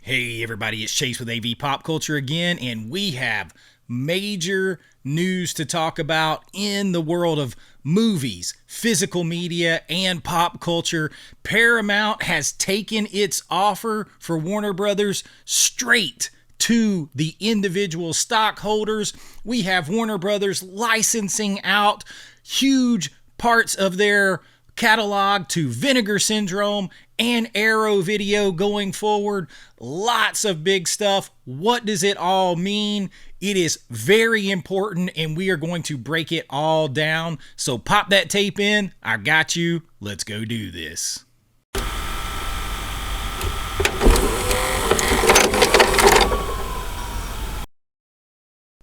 Hey everybody, it's Chase with AV Pop Culture again, and we have major news to talk about in the world of movies, physical media, and pop culture. Paramount has taken its offer for Warner Brothers straight to the individual stockholders. We have Warner Brothers licensing out huge parts of their catalog to Vinegar Syndrome and Arrow Video going forward. Lots of big stuff. What does it all mean? It is very important, and we are going to break it all down. So pop that tape in. I got you. Let's go do this.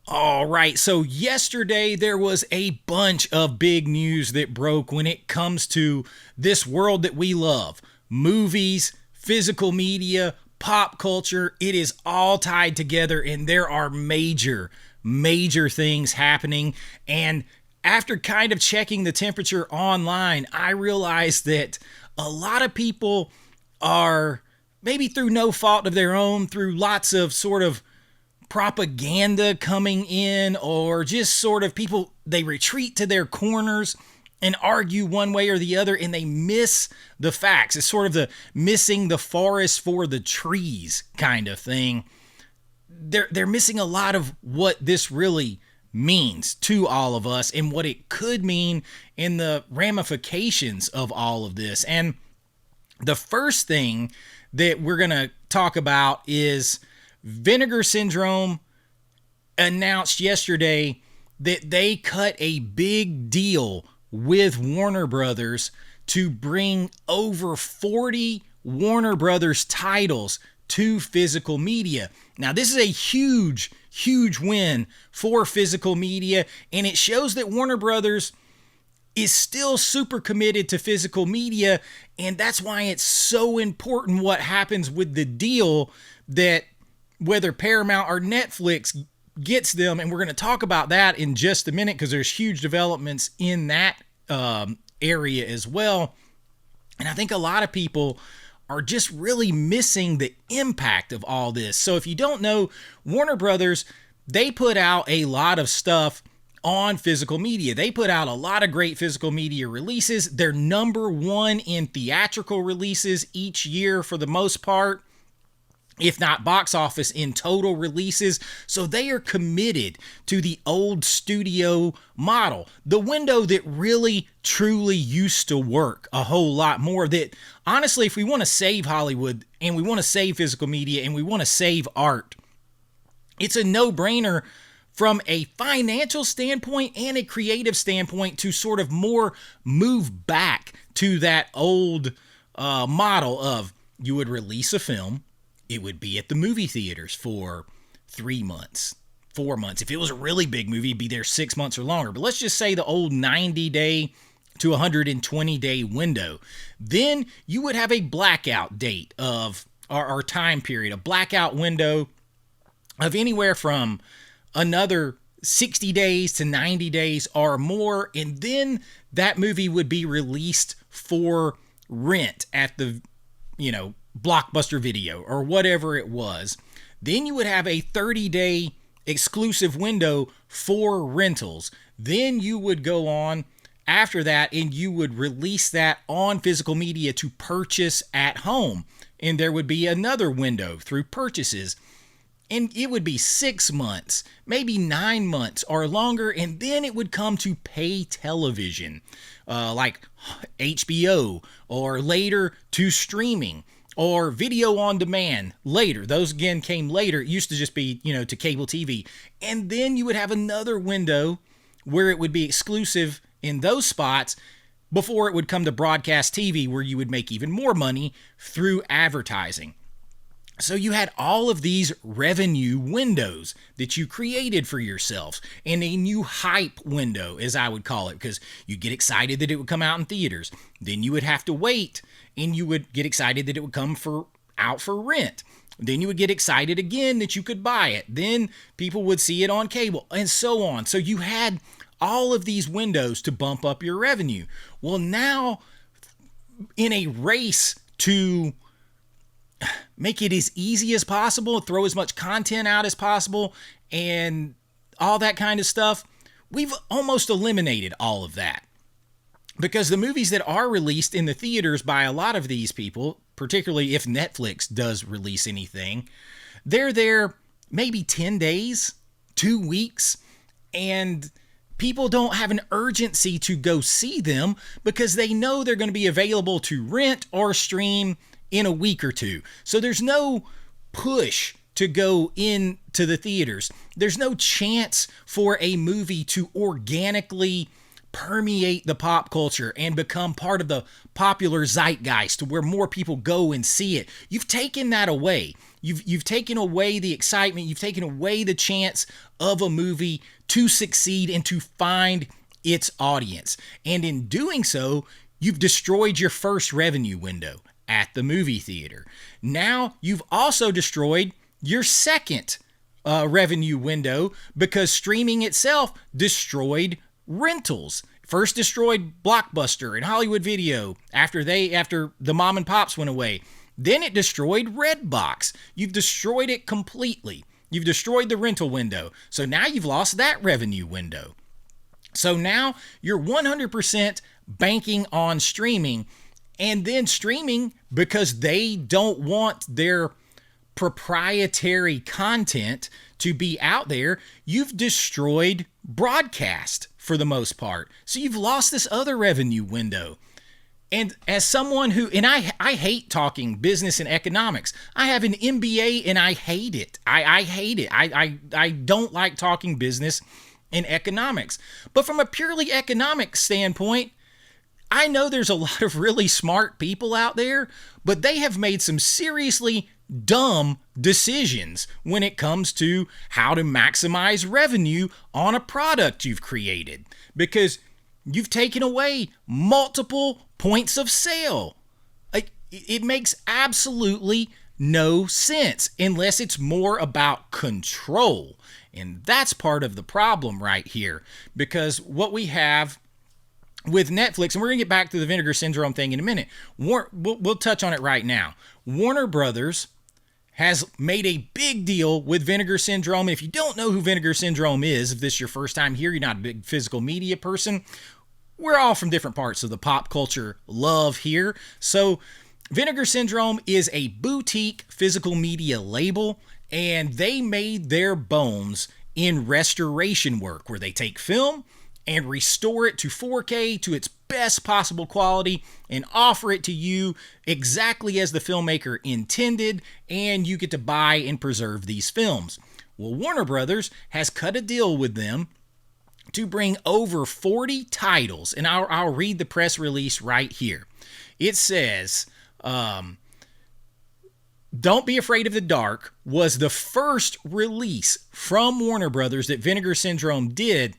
All right, so yesterday there was a bunch of big news that broke when it comes to this world that we love. Movies, physical media, pop culture, it is all tied together, and there are major things happening. And after kind of checking the temperature online, I realized that a lot of people are, maybe through no fault of their own, through lots of sort of propaganda coming in, or just sort of people, they retreat to their corners and argue one way or the other, and they miss the facts. It's sort of the missing the forest for the trees kind of thing. They're missing a lot of what this really means to all of us and what it could mean in the ramifications of all of this. And the first thing that we're going to talk about is Vinegar Syndrome announced yesterday that they cut a big deal with Warner Brothers to bring over 40 Warner Brothers titles to physical media. Now, this is a huge win for physical media, and it shows that Warner Brothers is still super committed to physical media, and that's why it's so important what happens with the deal, that whether Paramount or Netflix gets them, and we're going to talk about that in just a minute because there's huge developments in that area as well. And I think a lot of people are just really missing the impact of all this. So if you don't know, Warner Brothers, they put out a lot of stuff on physical media. They put out a lot of great physical media releases. They're number one in theatrical releases each year for the most part, if not box office in total releases. So they are committed to the old studio model, the window that really truly used to work a whole lot more. That honestly, if we want to save Hollywood and we want to save physical media and we want to save art, it's a no-brainer from a financial standpoint and a creative standpoint to sort of more move back to that old model of, you would release a film, it would be at the movie theaters for 3 months, 4 months. If it was a really big movie, it'd be there 6 months or longer. But let's just say the old 90-day to 120-day window. Then you would have a blackout date of, or time period, a blackout window of anywhere from another 60 days to 90 days or more. And then that movie would be released for rent at the, Blockbuster Video or whatever it was. Then you would have a 30-day exclusive window for rentals. Then you would go on after that and you would release that on physical media to purchase at home. And there would be another window through purchases. And it would be 6 months, maybe 9 months or longer. And then it would come to pay television, like HBO, or later to streaming, or video on demand later. Those again came later. It used to just be, to cable TV. And then you would have another window where it would be exclusive in those spots before it would come to broadcast TV, where you would make even more money through advertising. So you had all of these revenue windows that you created for yourselves, and a new hype window, as I would call it, because you get excited that it would come out in theaters. Then you would have to wait, and you would get excited that it would come out for rent. Then you would get excited again that you could buy it. Then people would see it on cable, and so on. So you had all of these windows to bump up your revenue. Well, now, in a race to make it as easy as possible, throw as much content out as possible, and all that kind of stuff. We've almost eliminated all of that. Because the movies that are released in the theaters by a lot of these people, particularly if Netflix does release anything, they're there maybe 10 days, 2 weeks, and people don't have an urgency to go see them because they know they're going to be available to rent or stream in a week or two. So there's no push to go into the theaters. There's no chance for a movie to organically permeate the pop culture and become part of the popular zeitgeist to where more people go and see it. You've taken that away. You've taken away the excitement. You've taken away the chance of a movie to succeed and to find its audience. And in doing so, you've destroyed your first revenue window at the movie theater. Now you've also destroyed your second revenue window because streaming itself destroyed rentals. First destroyed Blockbuster and Hollywood Video after the mom and pops went away. Then it destroyed Redbox. You've destroyed it completely. You've destroyed the rental window. So now you've lost that revenue window. So now you're 100% banking on streaming, and then streaming, because they don't want their proprietary content to be out there, you've destroyed broadcast for the most part. So you've lost this other revenue window. And as someone who, and I hate talking business and economics. I have an MBA and I hate it. I hate it. I don't like talking business and economics. But from a purely economic standpoint, I know there's a lot of really smart people out there, but they have made some seriously dumb decisions when it comes to how to maximize revenue on a product you've created, because you've taken away multiple points of sale. It makes absolutely no sense unless it's more about control. And that's part of the problem right here, because what we have with Netflix, and we're going to get back to the Vinegar Syndrome thing in a minute. We'll touch on it right now. Warner Brothers has made a big deal with Vinegar Syndrome. And if you don't know who Vinegar Syndrome is, if this is your first time here, you're not a big physical media person, we're all from different parts of the pop culture love here. So Vinegar Syndrome is a boutique physical media label, and they made their bones in restoration work, where they take film and restore it to 4K to its best possible quality and offer it to you exactly as the filmmaker intended, and you get to buy and preserve these films. Well, Warner Brothers has cut a deal with them to bring over 40 titles, and I'll read the press release right here. It says, Don't Be Afraid of the Dark was the first release from Warner Brothers that Vinegar Syndrome did,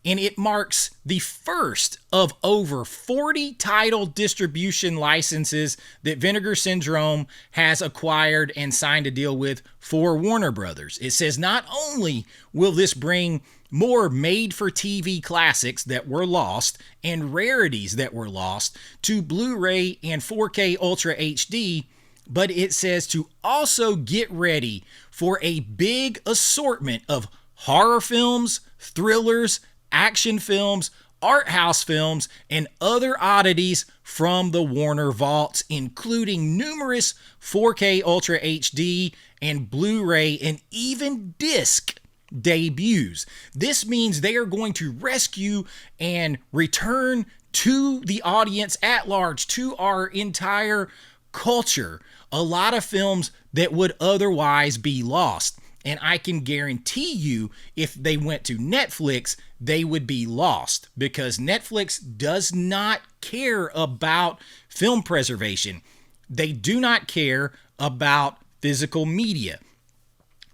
and it marks the first of over 40 title distribution licenses that Vinegar Syndrome has acquired and signed a deal with for Warner Brothers. It says not only will this bring more made-for-TV classics that were lost and rarities that were lost to Blu-ray and 4K Ultra HD, but it says to also get ready for a big assortment of horror films, thrillers, action films, art house films, and other oddities from the Warner vaults, including numerous 4K Ultra HD and Blu-ray and even disc debuts. This means they are going to rescue and return to the audience at large, to our entire culture, a lot of films that would otherwise be lost. And I can guarantee you, if they went to Netflix, they would be lost, because Netflix does not care about film preservation. They do not care about physical media.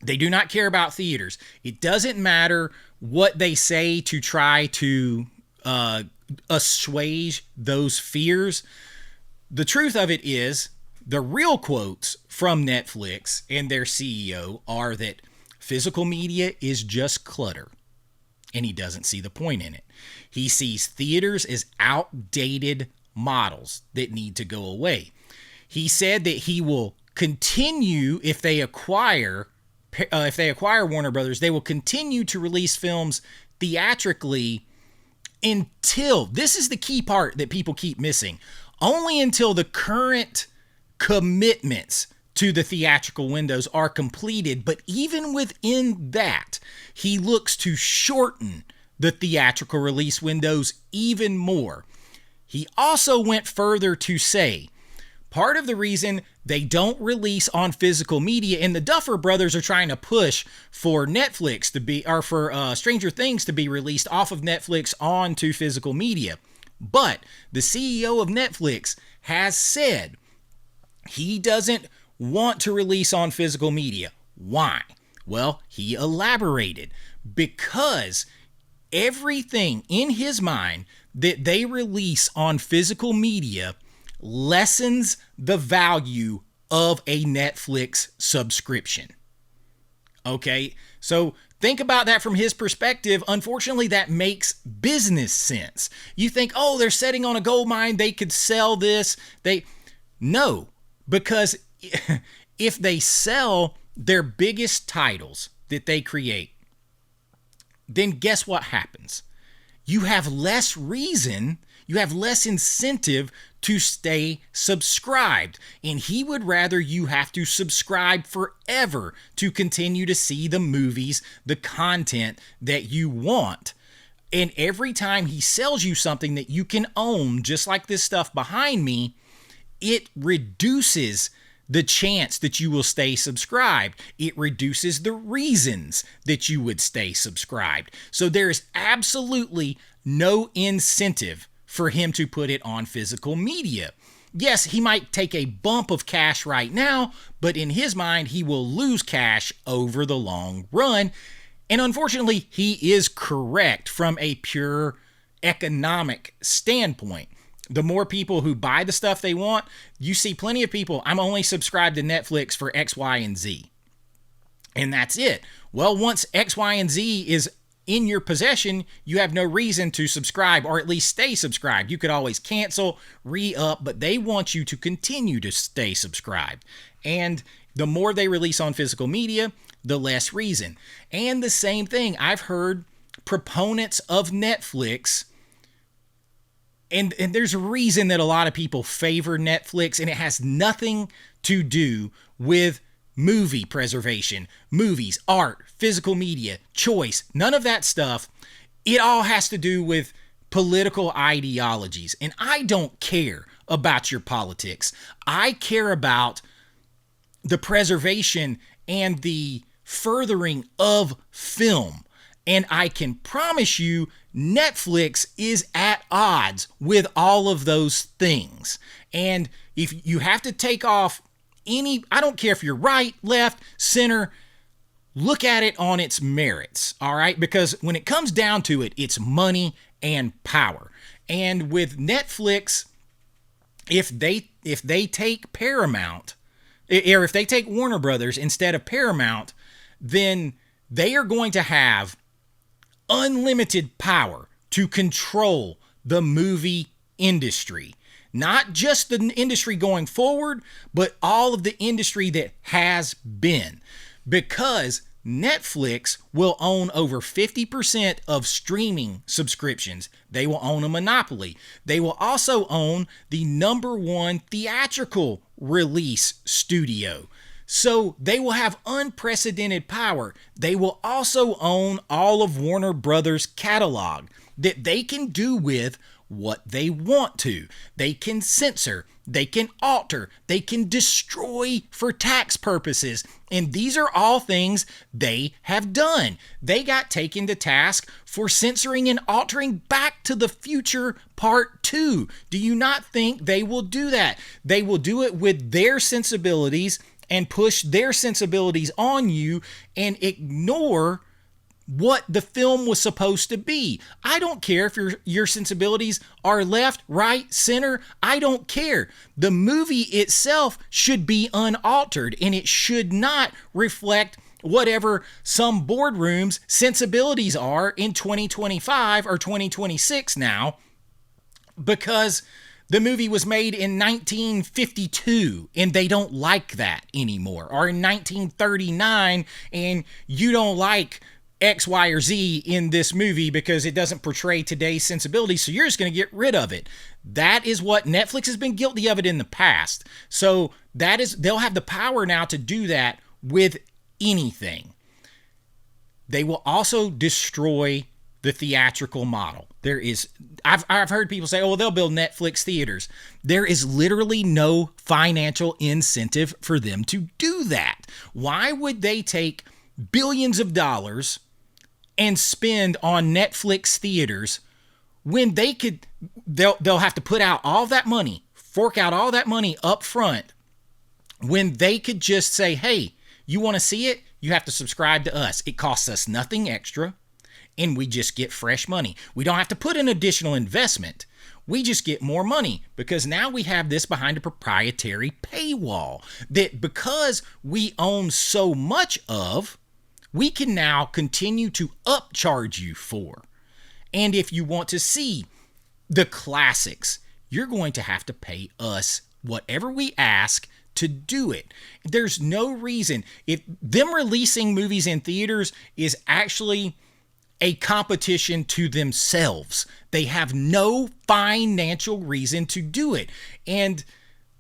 They do not care about theaters. It doesn't matter what they say to try to assuage those fears. The truth of it is, the real quotes from Netflix and their CEO are that physical media is just clutter, and he doesn't see the point in it. He sees theaters as outdated models that need to go away. He said that he will continue, if they acquire Warner Brothers, they will continue to release films theatrically until, this is the key part that people keep missing, only until the current commitments to the theatrical windows are completed. But even within that, he looks to shorten the theatrical release windows even more. He also went further to say, part of the reason they don't release on physical media, and the Duffer Brothers are trying to push for Netflix to be, or for Stranger Things to be released off of Netflix onto physical media. But the CEO of Netflix has said he doesn't want to release on physical media. Why? Well, he elaborated. Because everything in his mind that they release on physical media lessens the value of a Netflix subscription. Okay, so think about that from his perspective. Unfortunately, that makes business sense. You think, oh, they're sitting on a gold mine, they could sell this. No, because if they sell their biggest titles that they create, then guess what happens? You have less reason, you have less incentive to stay subscribed. And he would rather you have to subscribe forever to continue to see the movies, the content that you want. And every time he sells you something that you can own, just like this stuff behind me, it reduces the chance that you will stay subscribed. It reduces the reasons that you would stay subscribed. So there is absolutely no incentive for him to put it on physical media. Yes, he might take a bump of cash right now, but in his mind, he will lose cash over the long run. And unfortunately, he is correct from a pure economic standpoint. The more people who buy the stuff they want, you see plenty of people, I'm only subscribed to Netflix for X, Y, and Z. And that's it. Well, once X, Y, and Z is in your possession, you have no reason to subscribe, or at least stay subscribed. You could always cancel, re-up, but they want you to continue to stay subscribed. And the more they release on physical media, the less reason. And the same thing, I've heard proponents of Netflix, and there's a reason that a lot of people favor Netflix, and it has nothing to do with movie preservation, movies, art, physical media, choice, none of that stuff. It all has to do with political ideologies. And I don't care about your politics. I care about the preservation and the furthering of film. And I can promise you, Netflix is at odds with all of those things. And if you have to take off I don't care if you're right, left, center, look at it on its merits, all right? Because when it comes down to it, it's money and power. And with Netflix, if they take Paramount, or if they take Warner Brothers instead of Paramount, then they are going to have unlimited power to control the movie industry. Not just the industry going forward, but all of the industry that has been. Because Netflix will own over 50% of streaming subscriptions. They will own a monopoly. They will also own the #1 theatrical release studio. So they will have unprecedented power. They will also own all of Warner Brothers' catalog that they can do with what they want to. They can censor, they can alter, they can destroy for tax purposes. And these are all things they have done. They got taken to task for censoring and altering Back to the Future Part 2. Do you not think they will do that? They will do it with their sensibilities and push their sensibilities on you and ignore what the film was supposed to be. I don't care if your sensibilities are left, right, center. I don't care. The movie itself should be unaltered, and it should not reflect whatever some boardrooms' sensibilities are in 2025 or 2026 now, because the movie was made in 1952 and they don't like that anymore, or in 1939 and you don't like X, Y, or Z in this movie because it doesn't portray today's sensibilities, so you're just going to get rid of it. That is what Netflix has been guilty of it in the past. So they'll have the power now to do that with anything. They will also destroy the theatrical model. I've heard people say, oh, well, they'll build Netflix theaters. There is literally no financial incentive for them to do that. Why would they take billions of dollars and spend on Netflix theaters when they'll have to put out all that money, fork out all that money up front, when they could just say, hey, you want to see it? You have to subscribe to us. It costs us nothing extra, and we just get fresh money. We don't have to put in additional investment. We just get more money because now we have this behind a proprietary paywall that, because we own so much of, we can now continue to upcharge you for. And if you want to see the classics, you're going to have to pay us whatever we ask to do it. There's no reason. If them releasing movies in theaters is actually a competition to themselves. They have no financial reason to do it. And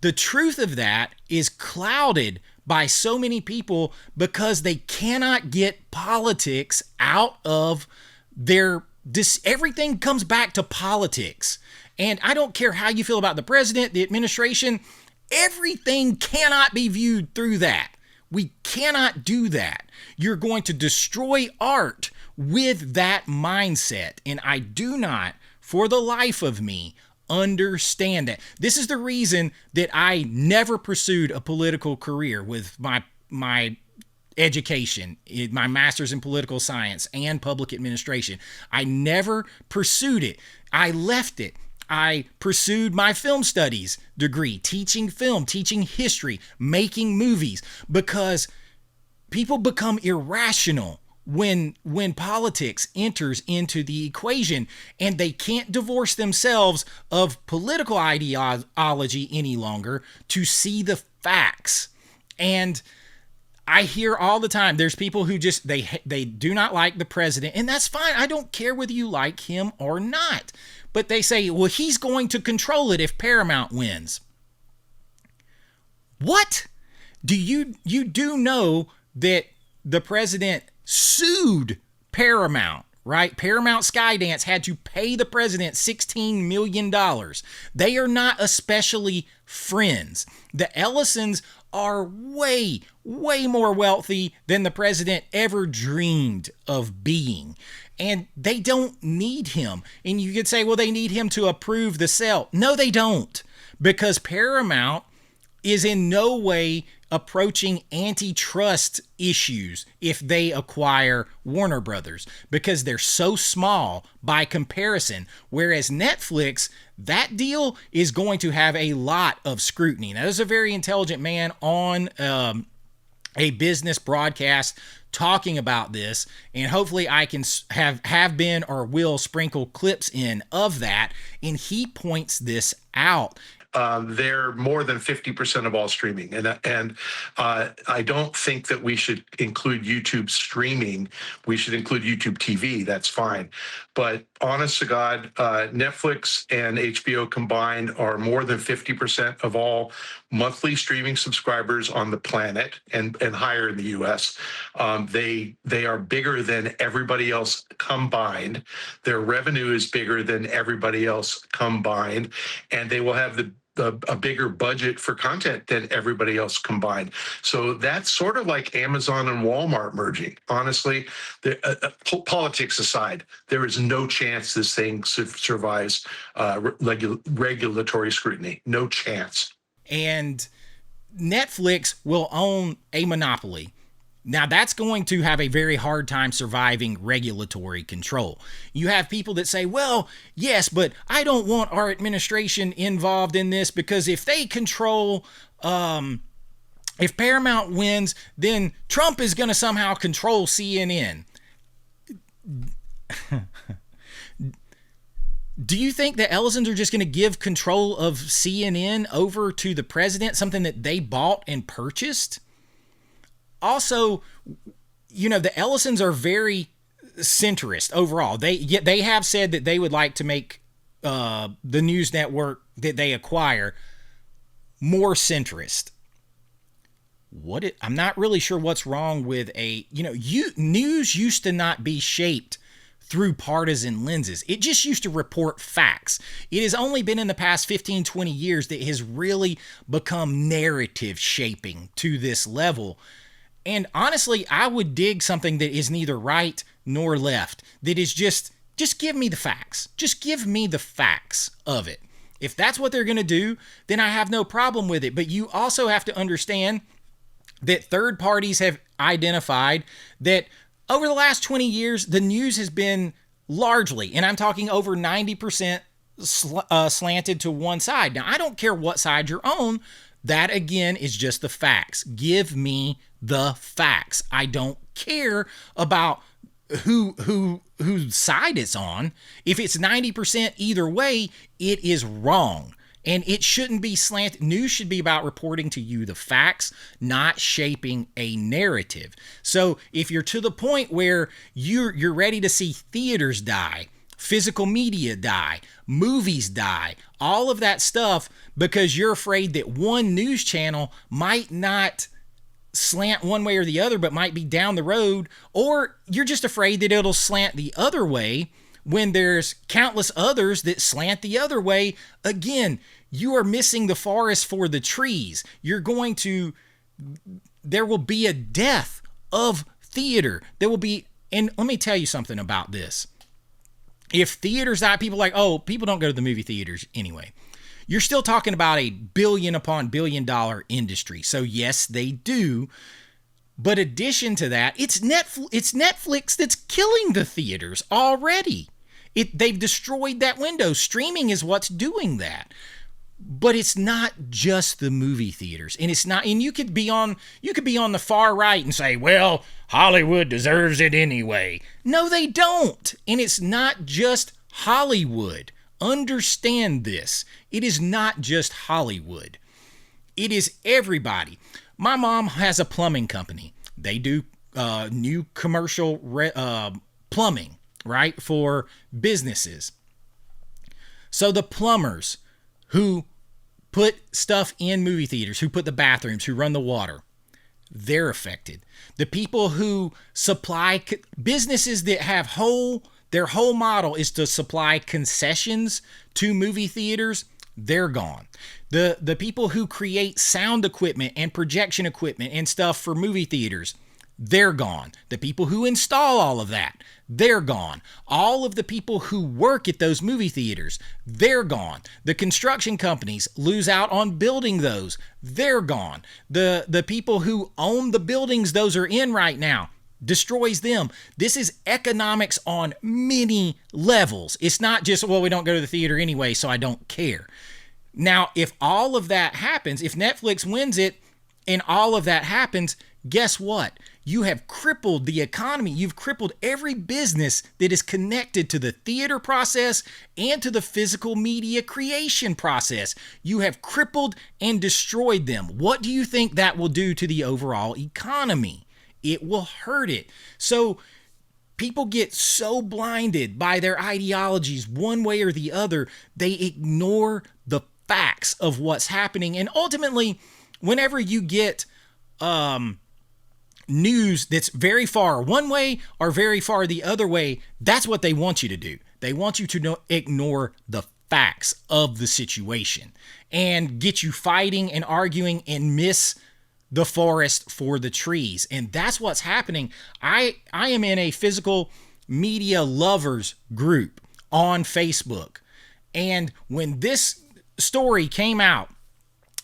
the truth of that is clouded by so many people because they cannot get politics out of their... everything comes back to politics. And I don't care how you feel about the president, the administration, everything cannot be viewed through that. We cannot do that. You're going to destroy art with that mindset. And I do not, for the life of me, understand that. This is the reason that I never pursued a political career with my education, my master's in political science and public administration. I never pursued it. I left it. I pursued my film studies degree, teaching film, teaching history, making movies, because people become irrational when politics enters into the equation, and they can't divorce themselves of political ideology any longer to see the facts. And I hear all the time, there's people who just, they do not like the president, and that's fine. I don't care whether you like him or not. But they say, well, he's going to control it if Paramount wins. What? You do know that the president sued Paramount, right? Paramount Skydance had to pay the president $16 million. They are not especially friends. The Ellisons are way, way more wealthy than the president ever dreamed of being. And they don't need him. And you could say, well, they need him to approve the sale. No, they don't. Because Paramount is in no way approaching antitrust issues if they acquire Warner Brothers, because they're so small by comparison. Whereas Netflix, that deal is going to have a lot of scrutiny. Now, there's a very intelligent man on a business broadcast talking about this, and hopefully I can have been or will sprinkle clips in of that, and he points this out. They're more than 50% of all streaming. And I don't think that we should include YouTube streaming. We should include YouTube TV. That's fine. But honest to God, Netflix and HBO combined are more than 50% of all monthly streaming subscribers on the planet, and higher in the US. They are bigger than everybody else combined. Their revenue is bigger than everybody else combined, and they will have a bigger budget for content than everybody else combined. So that's sort of like Amazon and Walmart merging. Honestly, politics aside, there is no chance this thing survives regulatory scrutiny. No chance. And Netflix will own a monopoly. Now, that's going to have a very hard time surviving regulatory control. You have people that say, well, yes, but I don't want our administration involved in this, because if they control, if Paramount wins, then Trump is going to somehow control CNN. Do you think the Ellisons are just going to give control of CNN over to the president, something that they bought and purchased? Also, the Ellisons are very centrist overall. They have said that they would like to make the news network that they acquire more centrist. I'm not really sure what's wrong with news used to not be shaped through partisan lenses. It just used to report facts. It has only been in the past 15, 20 years that it has really become narrative shaping to this level. And honestly, I would dig something that is neither right nor left, that is just give me the facts. Just give me the facts of it. If that's what they're going to do, then I have no problem with it. But you also have to understand that third parties have identified that over the last 20 years, the news has been largely, and I'm talking over 90% slanted to one side. Now, I don't care what side you're on. That, again, is just the facts. Give me the facts. I don't care about whose side it's on. If it's 90% either way, it is wrong. And it shouldn't be slanted. News should be about reporting to you the facts, not shaping a narrative. So if you're to the point where you're ready to see theaters die, physical media die, movies die, all of that stuff, because you're afraid that one news channel might not slant one way or the other, but might be down the road, or you're just afraid that it'll slant the other way when there's countless others that slant the other way, again, you are missing the forest for the trees. There will be a death of theater. There will be, and let me tell you something about this. If theaters die, people are like, people don't go to the movie theaters anyway. You're still talking about a billion upon $billion industry. So yes, they do. But addition to that, it's Netflix that's killing the theaters already. They've destroyed that window. Streaming is what's doing that. But it's not just the movie theaters. And it's not, and you could be on the far right and say, well, Hollywood deserves it anyway. No, they don't. And it's not just Hollywood. Understand this. It is not just Hollywood. It is everybody. My mom has a plumbing company. They do new commercial plumbing, right, for businesses. So the plumbers who put stuff in movie theaters, who put the bathrooms, who run the water, they're affected. The people who supply businesses that have their whole model is to supply concessions to movie theaters, they're gone. The people who create sound equipment and projection equipment and stuff for movie theaters, they're gone. The people who install all of that, they're gone. All of the people who work at those movie theaters, they're gone. The construction companies lose out on building those, they're gone. The people who own the buildings those are in right now, destroys them. This is economics on many levels. It's not just, well, we don't go to the theater anyway, so I don't care. Now, if all of that happens, if Netflix wins it and all of that happens, guess what? You have crippled the economy. You've crippled every business that is connected to the theater process and to the physical media creation process. You have crippled and destroyed them. What do you think that will do to the overall economy? It will hurt it. So people get so blinded by their ideologies one way or the other, they ignore the facts of what's happening. And ultimately, whenever you get news that's very far one way or very far the other way, that's what they want you to do. They want you to ignore the facts of the situation and get you fighting and arguing and miss the forest for the trees. And that's what's happening. I am in a physical media lovers group on Facebook. And when this story came out,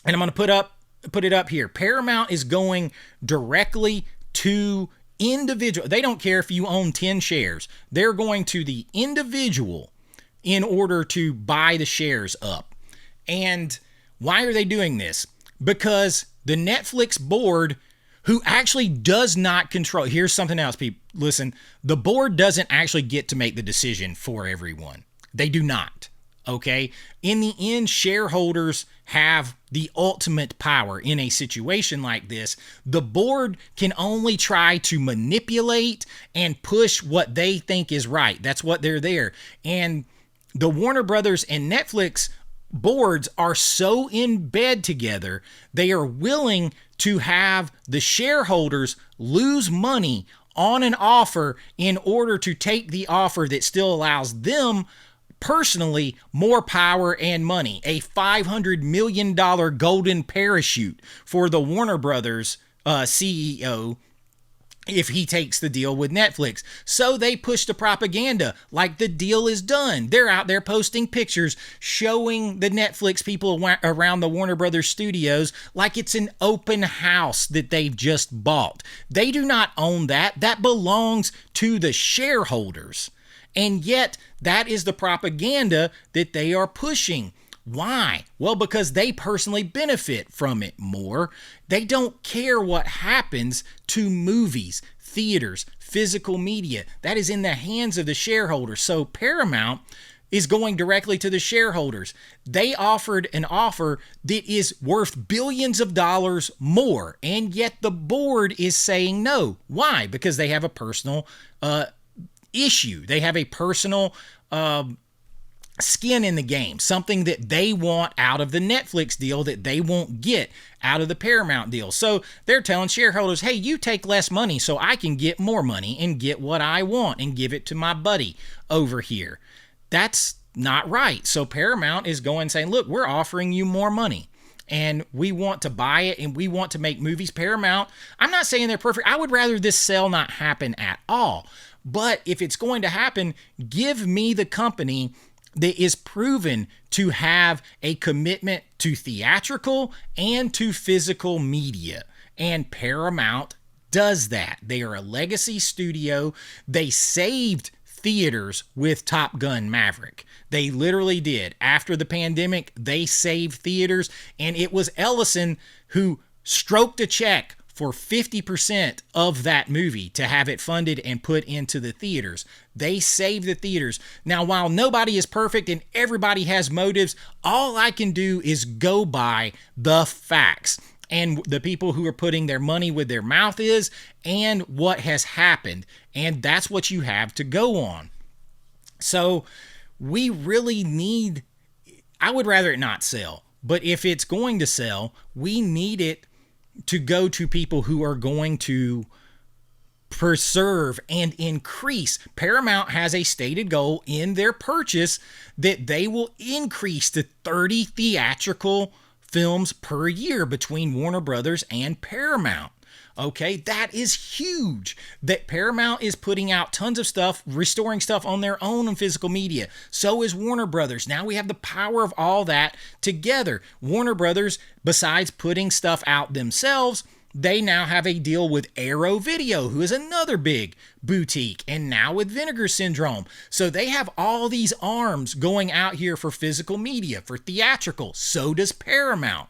and I'm going to put it up here, Paramount is going directly to individual. They don't care if you own 10 shares. They're going to the individual in order to buy the shares up. And why are they doing this? Because the Netflix board, who actually does not control, here's something else, people, listen, the board doesn't actually get to make the decision for everyone. They do not. Okay. In the end, shareholders have the ultimate power in a situation like this. The board can only try to manipulate and push what they think is right. That's what they're there. And the Warner Brothers and Netflix boards are so in bed together, they are willing to have the shareholders lose money on an offer in order to take the offer that still allows them personally more power and money. A $500 million golden parachute for the Warner Brothers CEO if he takes the deal with Netflix. So they push the propaganda like the deal is done. They're out there posting pictures showing the Netflix people around the Warner Brothers studios like it's an open house that they've just bought. They do not own that. That belongs to the shareholders. And yet that is the propaganda that they are pushing. Why? Well, because they personally benefit from it more. They don't care what happens to movies, theaters, physical media. That is in the hands of the shareholders. So Paramount is going directly to the shareholders. They offered an offer that is worth billions of dollars more, and yet the board is saying no. Why? Because they have a personal issue. They have a personal skin in the game, something that they want out of the Netflix deal that they won't get out of the Paramount deal. So they're telling shareholders, hey, you take less money so I can get more money and get what I want and give it to my buddy over here. That's not right. So Paramount is going saying, look, we're offering you more money and we want to buy it and we want to make movies. Paramount, I'm not saying they're perfect. I would rather this sale not happen at all. But if it's going to happen, give me the company that is proven to have a commitment to theatrical and to physical media. And Paramount does that. They are a legacy studio. They saved theaters with Top Gun Maverick. They literally did. After the pandemic, they saved theaters, and it was Ellison who stroked a check for 50% of that movie to have it funded and put into the theaters. They saved the theaters. Now, while nobody is perfect and everybody has motives, all I can do is go by the facts and the people who are putting their money where their mouth is and what has happened. And that's what you have to go on. So we really need, I would rather it not sell, but if it's going to sell, we need it to go to people who are going to preserve and increase. Paramount has a stated goal in their purchase that they will increase to 30 theatrical films per year between Warner Brothers and Paramount. Okay, that is huge. That Paramount is putting out tons of stuff, restoring stuff on their own in physical media. So is Warner Brothers. Now we have the power of all that together. Warner Brothers, besides putting stuff out themselves, they now have a deal with Arrow Video, who is another big boutique, and now with Vinegar Syndrome. So they have all these arms going out here for physical media, for theatrical. So does Paramount.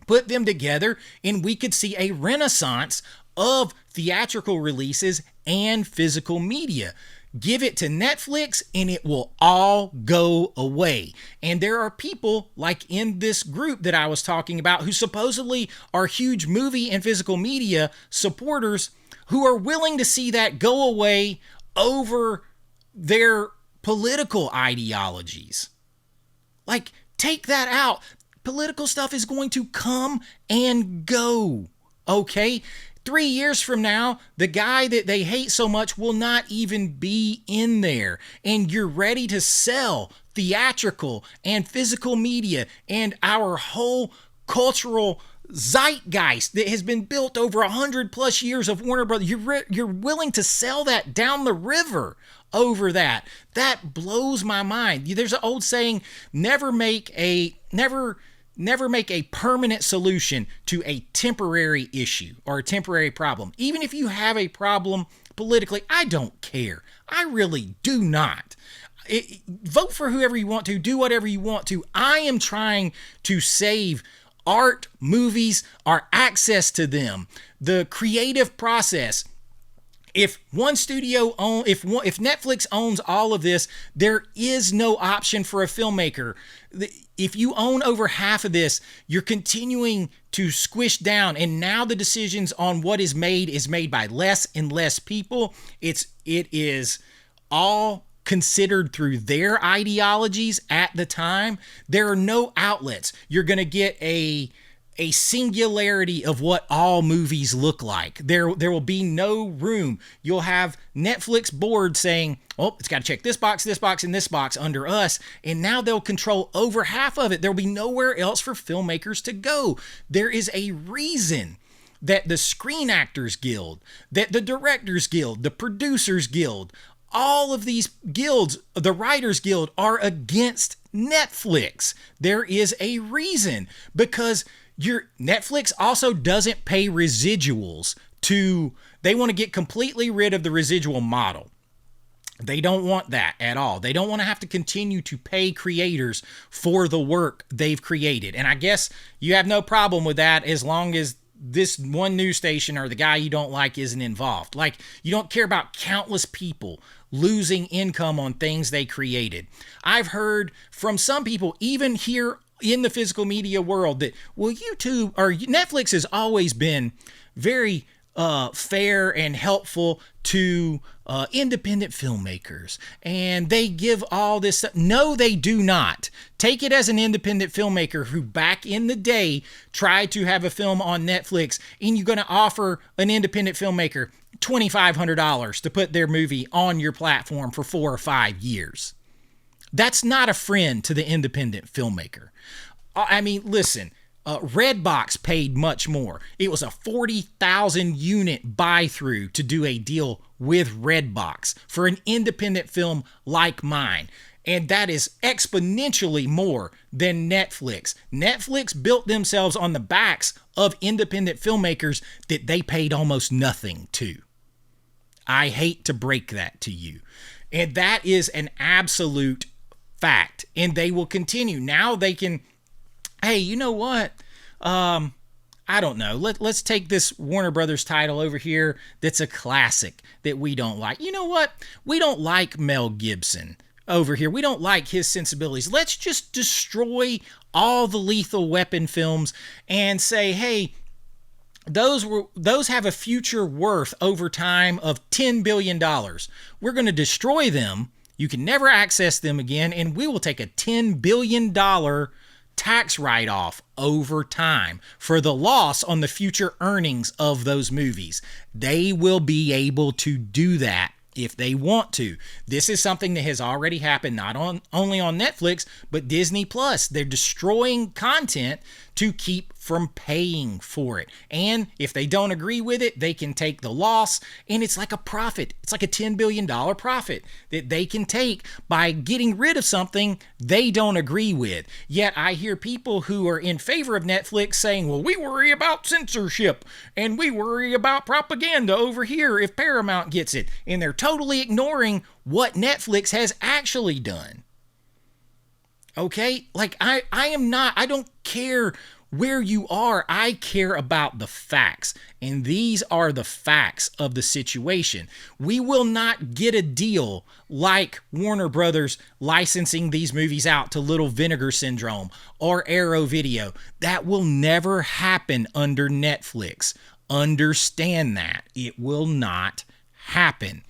Put them together and we could see a renaissance of theatrical releases and physical media. Give it to Netflix and it will all go away. And there are people like in this group that I was talking about who supposedly are huge movie and physical media supporters who are willing to see that go away over their political ideologies. Like, take that out. Political stuff is going to come and go, okay? 3 years from now, the guy that they hate so much will not even be in there. And you're ready to sell theatrical and physical media and our whole cultural zeitgeist that has been built over 100+ years of Warner Brothers. You're willing to sell that down the river over that. That blows my mind. There's an old saying, never make a permanent solution to a temporary issue or a temporary problem. Even if you have a problem politically, I don't care. I really do not. Vote for whoever you want to, do whatever you want to. I am trying to save art, movies, our access to them, the creative process. If one studio if Netflix owns all of this, there is no option for a filmmaker. If you own over half of this, you're continuing to squish down, and now the decisions on what is made by less and less people. It is all considered through their ideologies at the time. There are no outlets. You're going to get a singularity of what all movies look like. There will be no room. You'll have Netflix board saying, oh, it's got to check this box, and this box under us. And now they'll control over half of it. There'll be nowhere else for filmmakers to go. There is a reason that the Screen Actors Guild, that the Directors Guild, the Producers Guild, all of these guilds, the Writers Guild, are against Netflix. There is a reason, because Netflix also doesn't pay residuals they want to get completely rid of the residual model. They don't want that at all. They don't want to have to continue to pay creators for the work they've created. And I guess you have no problem with that as long as this one news station or the guy you don't like isn't involved. Like, you don't care about countless people losing income on things they created. I've heard from some people, even here in the physical media world, that, well, YouTube or Netflix has always been very fair and helpful to independent filmmakers, and they give all this stuff. No, they do not. Take it as an independent filmmaker who back in the day tried to have a film on Netflix, and you're going to offer an independent filmmaker $2,500 to put their movie on your platform for 4 or 5 years. That's not a friend to the independent filmmaker. I mean, listen, Redbox paid much more. It was a 40,000 unit buy through to do a deal with Redbox for an independent film like mine. And that is exponentially more than Netflix. Netflix built themselves on the backs of independent filmmakers that they paid almost nothing to. I hate to break that to you. And that is an absolute fact. And they will continue. Now they can, hey, you know what? I don't know. Let's take this Warner Brothers title over here that's a classic that we don't like. You know what? We don't like Mel Gibson over here. We don't like his sensibilities. Let's just destroy all the Lethal Weapon films and say, hey, those have a future worth over time of $10 billion. We're going to destroy them. You can never access them again, and we will take a $10 billion tax write-off over time for the loss on the future earnings of those movies. They will be able to do that if they want to. This is something that has already happened not only on Netflix, but Disney Plus. They're destroying content to keep from paying for it. And if they don't agree with it, they can take the loss, and it's like a profit. It's like a $10 billion profit that they can take by getting rid of something they don't agree with. Yet I hear people who are in favor of Netflix saying, well, we worry about censorship and we worry about propaganda over here if Paramount gets it. And they're totally ignoring what Netflix has actually done. Okay? Like, I don't care where you are. I care about the facts. And these are the facts of the situation. We will not get a deal like Warner Brothers licensing these movies out to little Vinegar Syndrome or Arrow Video. That will never happen under Netflix. Understand that. It will not happen.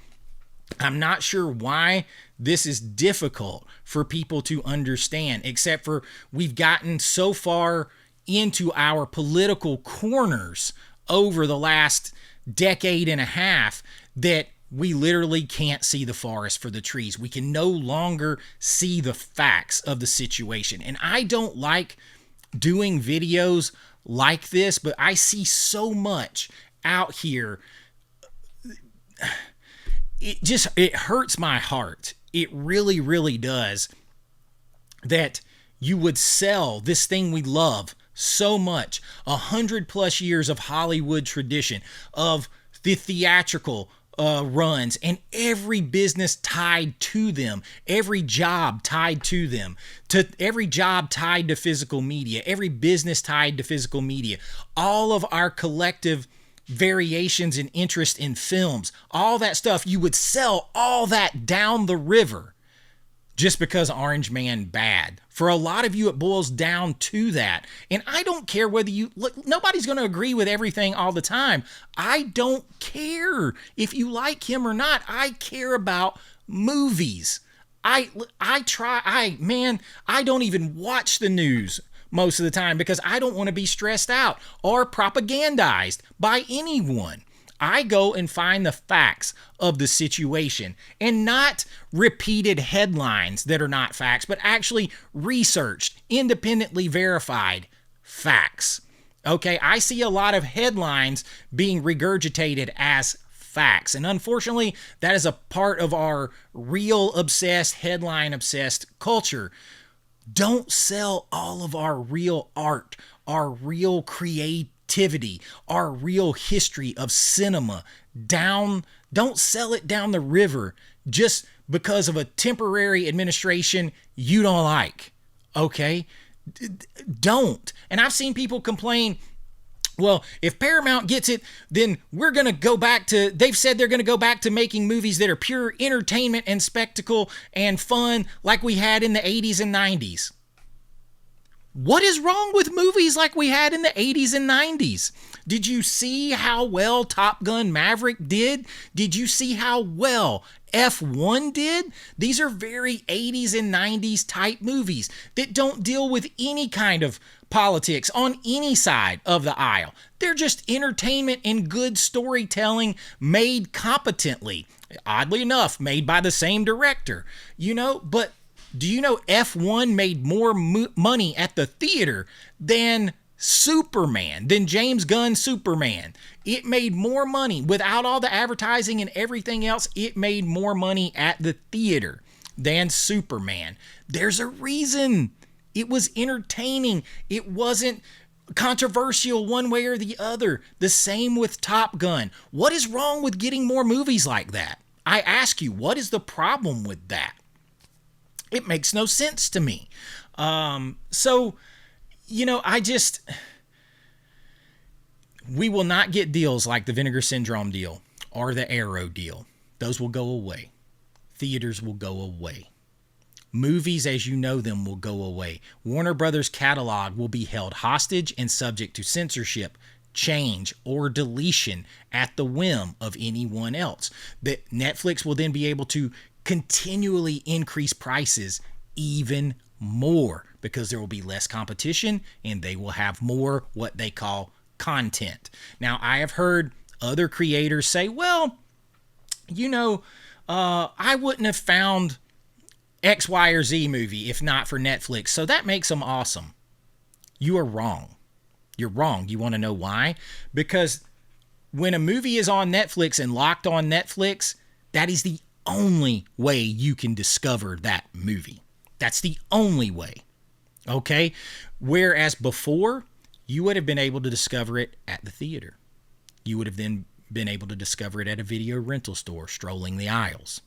I'm not sure why this is difficult for people to understand, except for we've gotten so far into our political corners over the last decade and a half that we literally can't see the forest for the trees. We can no longer see the facts of the situation. And I don't like doing videos like this, but I see so much out here. It hurts my heart. It really, really does, that you would sell this thing we love so much, 100+ years of Hollywood tradition, of the theatrical runs, and every business tied to them, every job tied to them, to every job tied to physical media, every business tied to physical media, all of our collective variations in interest in films, all that stuff. You would sell all that down the river just because Orange Man bad. For a lot of you, it boils down to that. And I don't care whether you look, nobody's going to agree with everything all the time. I don't care if you like him or not. I care about movies. I don't even watch the news most of the time because I don't want to be stressed out or propagandized by anyone. I go and find the facts of the situation and not repeated headlines that are not facts, but actually researched, independently verified facts. Okay, I see a lot of headlines being regurgitated as facts. And unfortunately, that is a part of our real obsessed, headline obsessed culture. Don't sell all of our real art, our real creativity, our real history of cinema down. Don't sell it down the river just because of a temporary administration you don't like. Okay? Don't. And I've seen people complain, well, if Paramount gets it, then we're going to go back to, they've said they're going to go back to making movies that are pure entertainment and spectacle and fun like we had in the 80s and 90s. What is wrong with movies like we had in the 80s and 90s? Did you see how well Top Gun Maverick did? Did you see how well F1 did? These are very 80s and 90s type movies that don't deal with any kind of politics on any side of the aisle. They're just entertainment and good storytelling made competently. Oddly enough, made by the same director. But do you know F1 made more money at the theater than Superman, than James Gunn's Superman? It made more money without all the advertising and everything else. It made more money at the theater than Superman. There's a reason. It was entertaining. It wasn't controversial one way or the other. The same with Top Gun. What is wrong with getting more movies like that? I ask you, what is the problem with that? It makes no sense to me. We will not get deals like the Vinegar Syndrome deal or the Arrow deal. Those will go away. Theaters will go away. Movies as you know them will go away. Warner Brothers' catalog will be held hostage and subject to censorship, change, or deletion at the whim of anyone else. That Netflix will then be able to continually increase prices even more because there will be less competition and they will have more what they call content. Now, I have heard other creators say, well, I wouldn't have found X, Y, or Z movie if not for Netflix, so that makes them awesome. You are wrong. You're wrong. You want to know why? Because when a movie is on Netflix and locked on Netflix, that is the only way you can discover that movie. That's the only way. Okay? Whereas before, you would have been able to discover it at the theater. You would have then been able to discover it at a video rental store, strolling the aisles.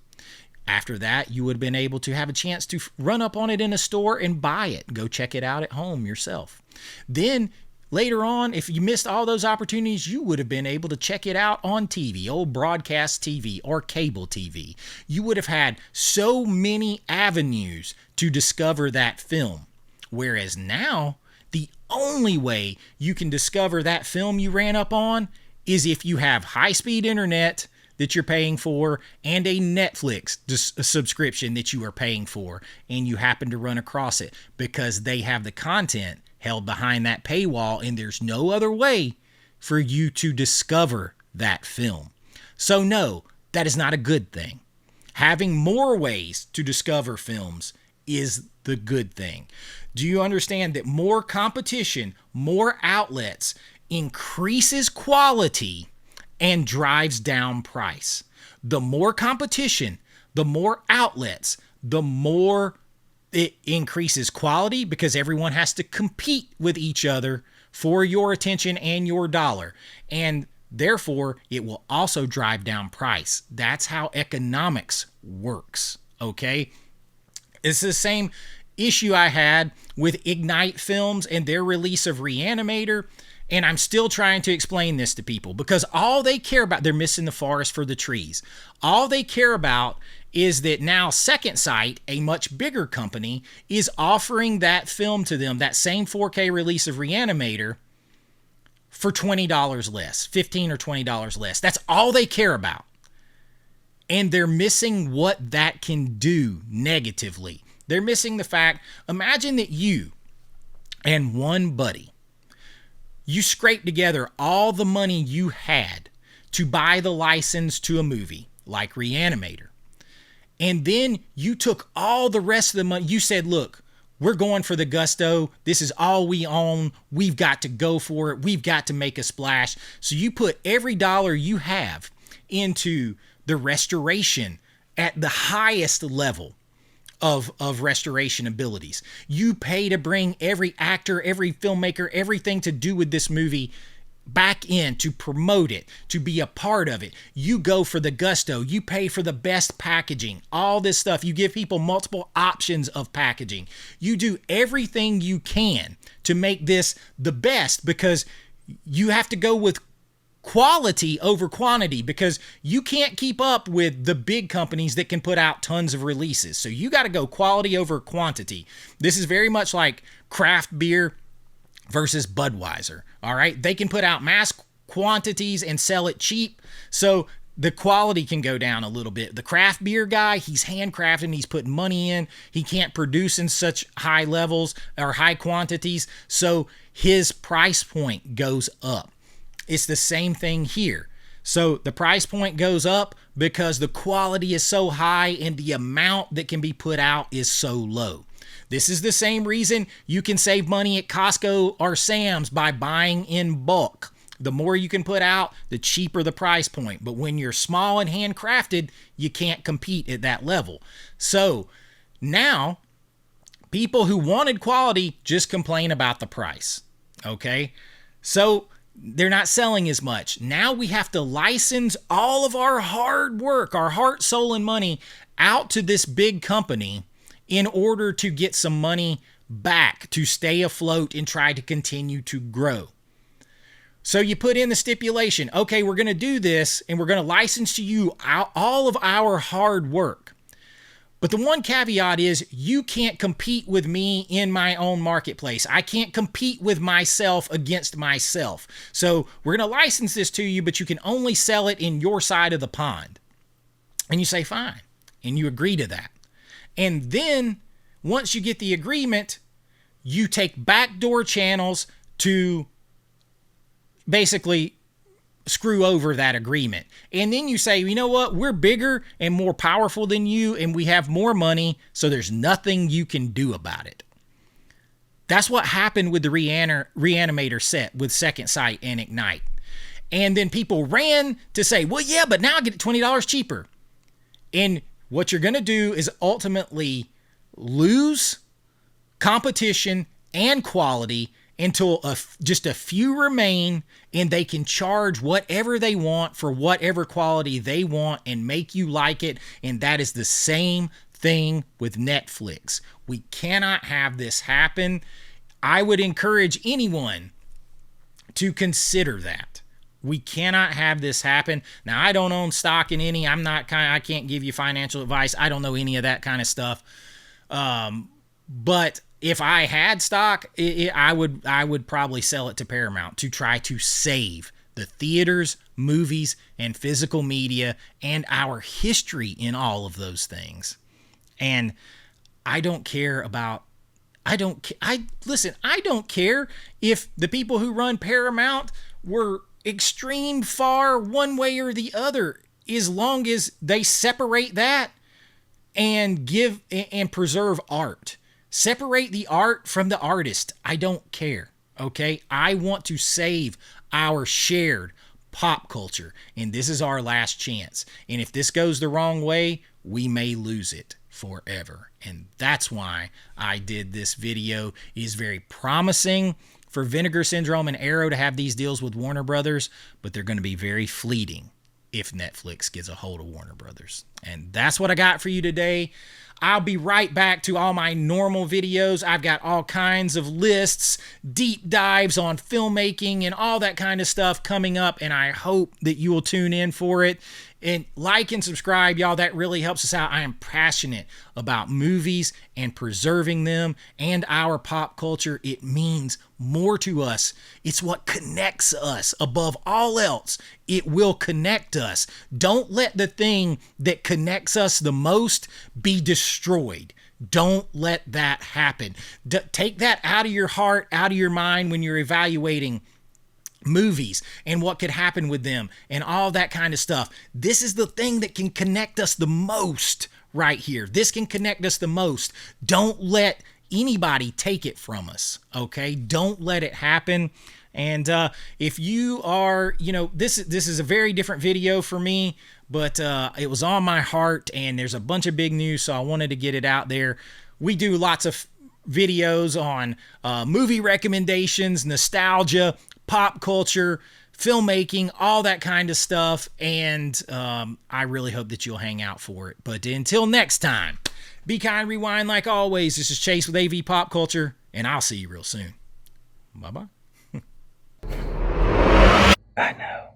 After that, you would have been able to have a chance to run up on it in a store and buy it. Go check it out at home yourself. Then later on, if you missed all those opportunities, you would have been able to check it out on TV, old broadcast TV or cable TV. You would have had so many avenues to discover that film. Whereas now, the only way you can discover that film you ran up on is if you have high-speed internet that you're paying for and a Netflix subscription that you are paying for, and you happen to run across it because they have the content held behind that paywall and there's no other way for you to discover that film. So no, that is not a good thing. Having more ways to discover films is the good thing. Do you understand that more competition, more outlets increases quality and drives down price? The more competition, the more outlets, the more it increases quality because everyone has to compete with each other for your attention and your dollar. And therefore, it will also drive down price. That's how economics works, okay? It's the same issue I had with Ignite Films and their release of Reanimator And I'm still trying to explain this to people because all they care about, they're missing the forest for the trees. All they care about is that now Second Sight, a much bigger company, is offering that film to them, that same 4K release of Reanimator, for $20 less, $15 or $20 less. That's all they care about. And they're missing what that can do negatively. They're missing the fact, imagine that you and one buddy, you scraped together all the money you had to buy the license to a movie like Reanimator. And then you took all the rest of the money. You said, look, we're going for the gusto. This is all we own. We've got to go for it. We've got to make a splash. So you put every dollar you have into the restoration at the highest level of restoration abilities. You pay to bring every actor, every filmmaker, everything to do with this movie back in to promote it, to be a part of it. You go for the gusto. You pay for the best packaging, all this stuff. You give people multiple options of packaging. You do everything you can to make this the best because you have to go with quality over quantity because you can't keep up with the big companies that can put out tons of releases. So you got to go quality over quantity. This is very much like craft beer versus Budweiser. All right. They can put out mass quantities and sell it cheap. So the quality can go down a little bit. The craft beer guy, he's handcrafting, he's putting money in. He can't produce in such high levels or high quantities. So his price point goes up. It's the same thing here. So the price point goes up because the quality is so high and the amount that can be put out is so low. This is the same reason you can save money at Costco or Sam's by buying in bulk. The more you can put out, the cheaper the price point. But when you're small and handcrafted, you can't compete at that level. So now people who wanted quality just complain about the price. Okay? So they're not selling as much. Now we have to license all of our hard work, our heart, soul, and money out to this big company in order to get some money back to stay afloat and try to continue to grow. So you put in the stipulation, okay, we're going to do this and we're going to license to you all of our hard work. But the one caveat is you can't compete with me in my own marketplace. I can't compete with myself against myself. So we're going to license this to you, but you can only sell it in your side of the pond. And you say, fine. And you agree to that. And then once you get the agreement, you take backdoor channels to basically screw over that agreement. And then you say, you know what? We're bigger and more powerful than you, and we have more money, so there's nothing you can do about it. That's what happened with the Reanimator set with Second Sight and Ignite. And then people ran to say, well, yeah, but now I get it $20 cheaper. And what you're going to do is ultimately lose competition and quality until just a few remain, and they can charge whatever they want for whatever quality they want and make you like it. And that is the same thing with Netflix. We cannot have this happen. I would encourage anyone to consider that. We cannot have this happen. Now, I don't own stock in any. I can't give you financial advice. I don't know any of that kind of stuff. But if I had stock, I would probably sell it to Paramount to try to save the theaters, movies, and physical media and our history in all of those things. And I don't care if the people who run Paramount were extreme far one way or the other, as long as they separate that and give and preserve art. Separate the art from the artist. I don't care. Okay? I want to save our shared pop culture, and this is our last chance. And if this goes the wrong way, we may lose it forever. And that's why I did this video. It is very promising for Vinegar Syndrome and Arrow to have these deals with Warner Brothers, but they're going to be very fleeting. if Netflix gets a hold of Warner Brothers. And that's what I got for you today. I'll be right back to all my normal videos. I've got all kinds of lists, deep dives on filmmaking and all that kind of stuff coming up, and I hope that you will tune in for it. And like and subscribe, y'all. That really helps us out. I am passionate about movies and preserving them and our pop culture. It means more to us. It's what connects us above all else. It will connect us. Don't let the thing that connects us the most be destroyed. Don't let that happen. Take that out of your heart, out of your mind when you're evaluating movies and what could happen with them and all that kind of stuff. This is the thing that can connect us the most right here. This can connect us the most. Don't let anybody take it from us, okay? Don't let it happen. And if you are, this is a very different video for me, but it was on my heart, and there's a bunch of big news, so I wanted to get it out there. We do lots of videos on movie recommendations, nostalgia, pop culture, filmmaking, all that kind of stuff, and I really hope that you'll hang out for it. But until next time, be kind, rewind like always. This is Chase with AV Pop Culture, and I'll see you real soon. Bye-bye. I know.